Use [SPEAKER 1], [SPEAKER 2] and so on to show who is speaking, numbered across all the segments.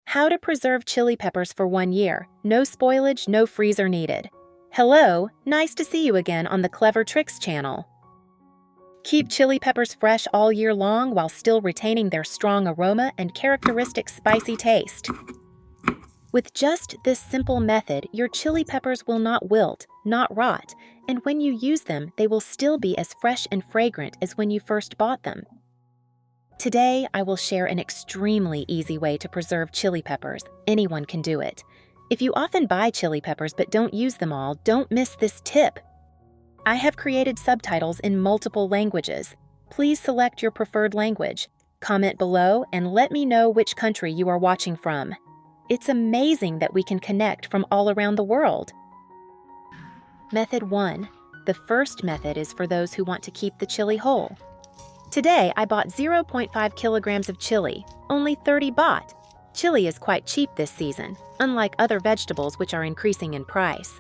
[SPEAKER 1] How to preserve chili peppers for 1 year. No spoilage, no freezer needed. Hello, nice to see you again on the Clever Tricks channel. Keep chili peppers fresh all year long while still retaining their strong aroma and characteristic spicy taste. With just this simple method, your chili peppers will not wilt, not rot, and when you use them, they will still be as fresh and fragrant as when you first bought them. Today, I will share an extremely easy way to preserve chili peppers. Anyone can do it. If you often buy chili peppers but don't use them all, don't miss this tip. I have created subtitles in multiple languages. Please select your preferred language. Comment below and let me know which country you are watching from. It's amazing that we can connect from all around the world. Method 1. The first method is for those who want to keep the chili whole. Today, I bought 0.5 kilograms of chili, only 30 baht. Chili is quite cheap this season, unlike other vegetables which are increasing in price.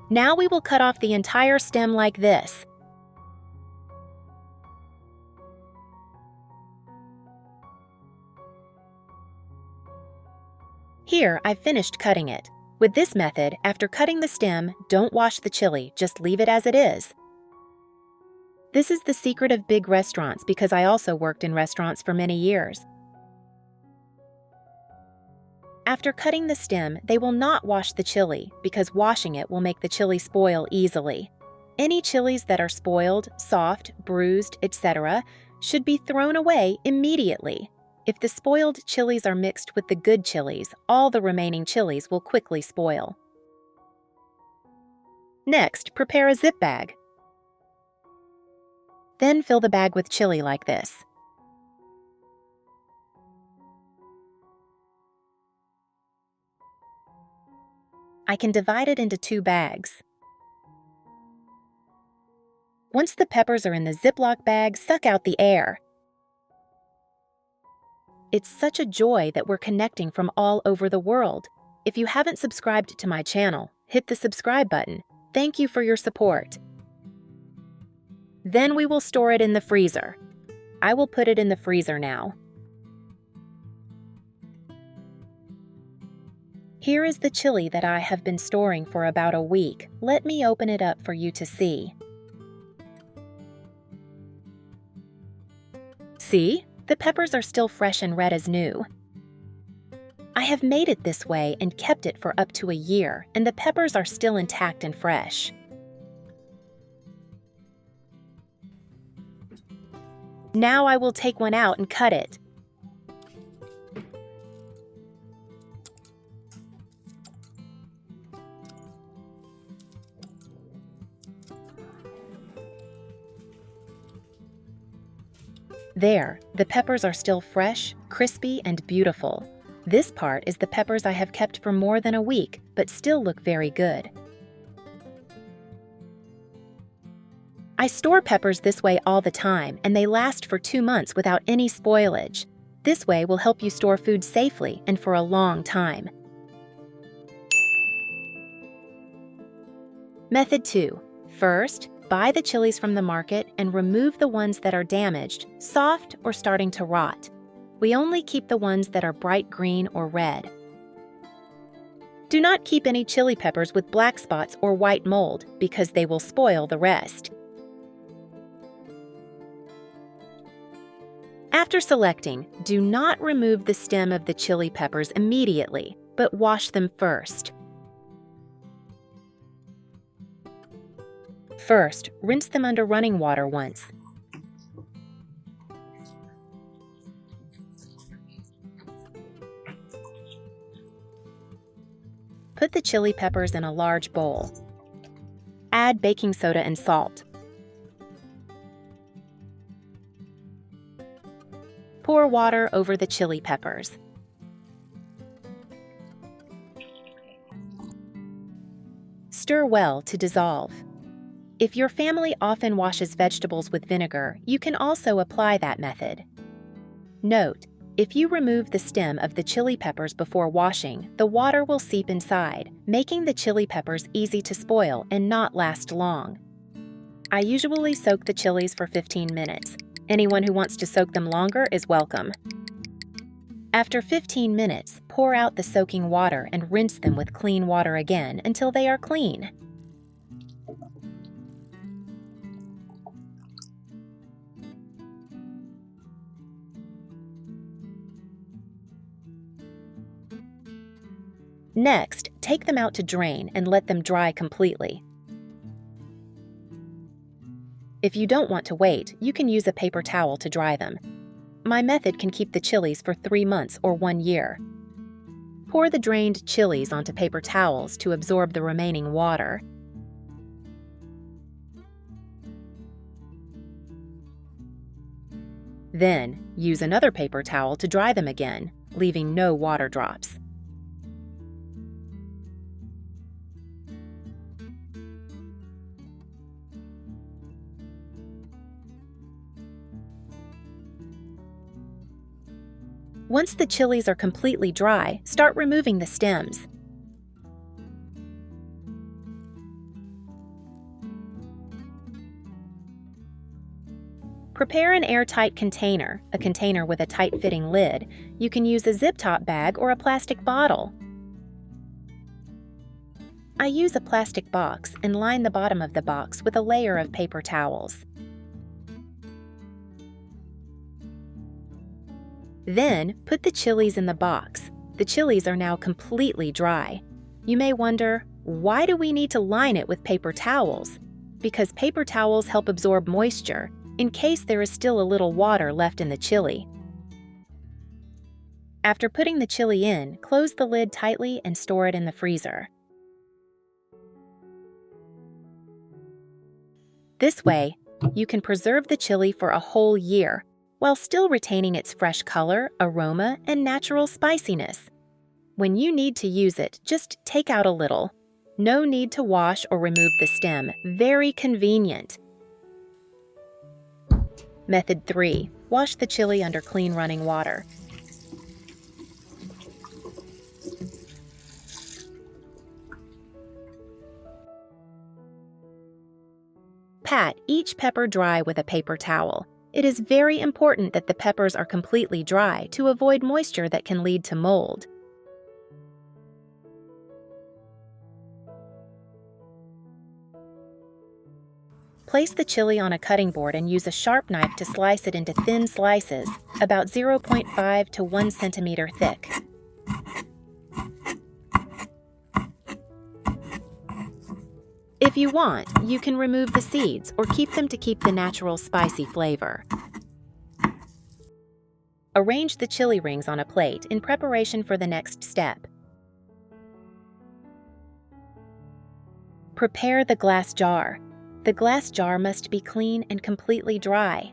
[SPEAKER 1] Now we will cut off the entire stem like this. Here, I've finished cutting it. With this method, after cutting the stem, don't wash the chili, just leave it as it is. This is the secret of big restaurants because I also worked in restaurants for many years. After cutting the stem, they will not wash the chili because washing it will make the chili spoil easily. Any chilies that are spoiled, soft, bruised, etc. should be thrown away immediately. If the spoiled chilies are mixed with the good chilies, all the remaining chilies will quickly spoil. Next, prepare a zip bag. Then fill the bag with chili like this. I can divide it into 2 bags. Once the peppers are in the Ziploc bag, suck out the air. It's such a joy that we're connecting from all over the world. If you haven't subscribed to my channel, hit the subscribe button. Thank you for your support. Then we will store it in the freezer. I will put it in the freezer now. Here is the chili that I have been storing for about a week. Let me open it up for you to see. See? The peppers are still fresh and red as new. I have made it this way and kept it for up to a year, and the peppers are still intact and fresh. Now I will take one out and cut it. There, the peppers are still fresh, crispy, and beautiful. This part is the peppers I have kept for more than a week, but still look very good. I store peppers this way all the time, and they last for 2 months without any spoilage. This way will help you store food safely and for a long time. Method 2. First, buy the chilies from the market and remove the ones that are damaged, soft, or starting to rot. We only keep the ones that are bright green or red. Do not keep any chili peppers with black spots or white mold because they will spoil the rest. After selecting, do not remove the stem of the chili peppers immediately, but wash them first. First, rinse them under running water once. Put the chili peppers in a large bowl. Add baking soda and salt. Pour water over the chili peppers. Stir well to dissolve. If your family often washes vegetables with vinegar, you can also apply that method. Note, if you remove the stem of the chili peppers before washing, the water will seep inside, making the chili peppers easy to spoil and not last long. I usually soak the chilies for 15 minutes. Anyone who wants to soak them longer is welcome. After 15 minutes, pour out the soaking water and rinse them with clean water again until they are clean. Next, take them out to drain and let them dry completely. If you don't want to wait, you can use a paper towel to dry them. My method can keep the chilies for 3 months or 1 year. Pour the drained chilies onto paper towels to absorb the remaining water. Then, use another paper towel to dry them again, leaving no water drops. Once the chilies are completely dry, start removing the stems. Prepare an airtight container, a container with a tight-fitting lid. You can use a zip-top bag or a plastic bottle. I use a plastic box and line the bottom of the box with a layer of paper towels. Then, put the chilies in the box. The chilies are now completely dry. You may wonder, why do we need to line it with paper towels? Because paper towels help absorb moisture, in case there is still a little water left in the chili. After putting the chili in, close the lid tightly and store it in the freezer. This way, you can preserve the chili for a whole year, while still retaining its fresh color, aroma, and natural spiciness. When you need to use it, just take out a little. No need to wash or remove the stem. Very convenient. Method 3. Wash the chili under clean running water. Pat each pepper dry with a paper towel. It is very important that the peppers are completely dry to avoid moisture that can lead to mold. Place the chili on a cutting board and use a sharp knife to slice it into thin slices, about 0.5 to 1 centimeter thick. If you want, you can remove the seeds or keep them to keep the natural spicy flavor. Arrange the chili rings on a plate in preparation for the next step. Prepare the glass jar. The glass jar must be clean and completely dry.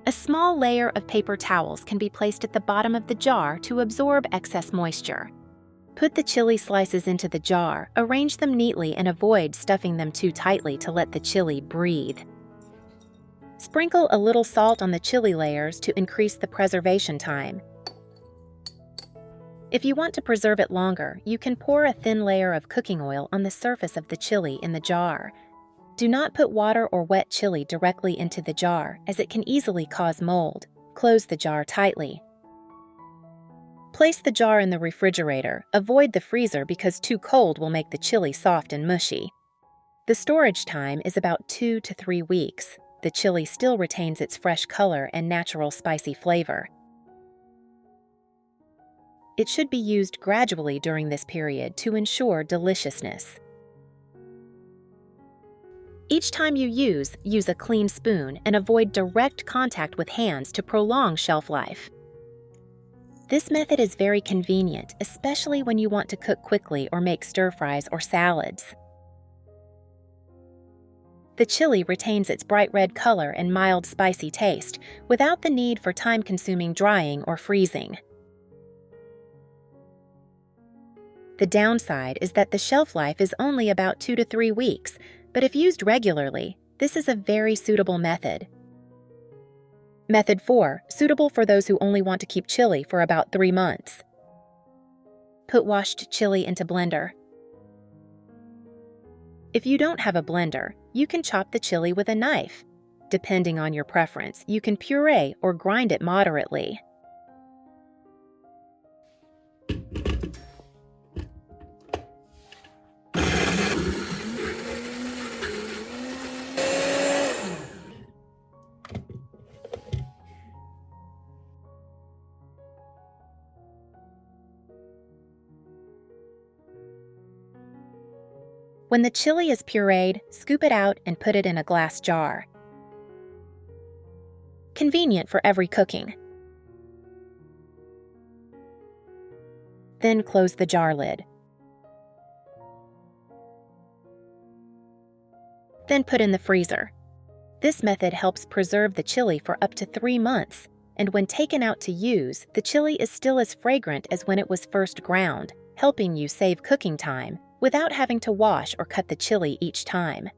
[SPEAKER 1] A small layer of paper towels can be placed at the bottom of the jar to absorb excess moisture. Put the chili slices into the jar, arrange them neatly and avoid stuffing them too tightly to let the chili breathe. Sprinkle a little salt on the chili layers to increase the preservation time. If you want to preserve it longer, you can pour a thin layer of cooking oil on the surface of the chili in the jar. Do not put water or wet chili directly into the jar, as it can easily cause mold. Close the jar tightly. Place the jar in the refrigerator. Avoid the freezer because too cold will make the chili soft and mushy. The storage time is about 2 to 3 weeks. The chili still retains its fresh color and natural spicy flavor. It should be used gradually during this period to ensure deliciousness. Each time you use a clean spoon and avoid direct contact with hands to prolong shelf life. This method is very convenient, especially when you want to cook quickly or make stir-fries or salads. The chili retains its bright red color and mild spicy taste without the need for time-consuming drying or freezing. The downside is that the shelf life is only about 2 to 3 weeks, but if used regularly, this is a very suitable method. Method 4, suitable for those who only want to keep chili for about 3 months. Put washed chili into blender. If you don't have a blender, you can chop the chili with a knife. Depending on your preference, you can puree or grind it moderately. When the chili is pureed, scoop it out and put it in a glass jar. Convenient for every cooking. Then close the jar lid. Then put in the freezer. This method helps preserve the chili for up to 3 months, and when taken out to use, the chili is still as fragrant as when it was first ground, helping you save cooking time without having to wash or cut the chili each time.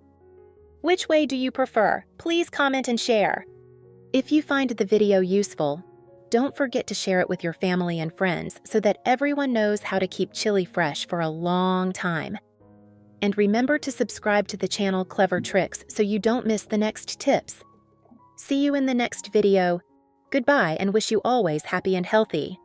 [SPEAKER 1] Which way do you prefer? Please comment and share. If you find the video useful, don't forget to share it with your family and friends so that everyone knows how to keep chili fresh for a long time. And remember to subscribe to the channel Clever Tricks so you don't miss the next tips. See you in the next video. Goodbye and wish you always happy and healthy.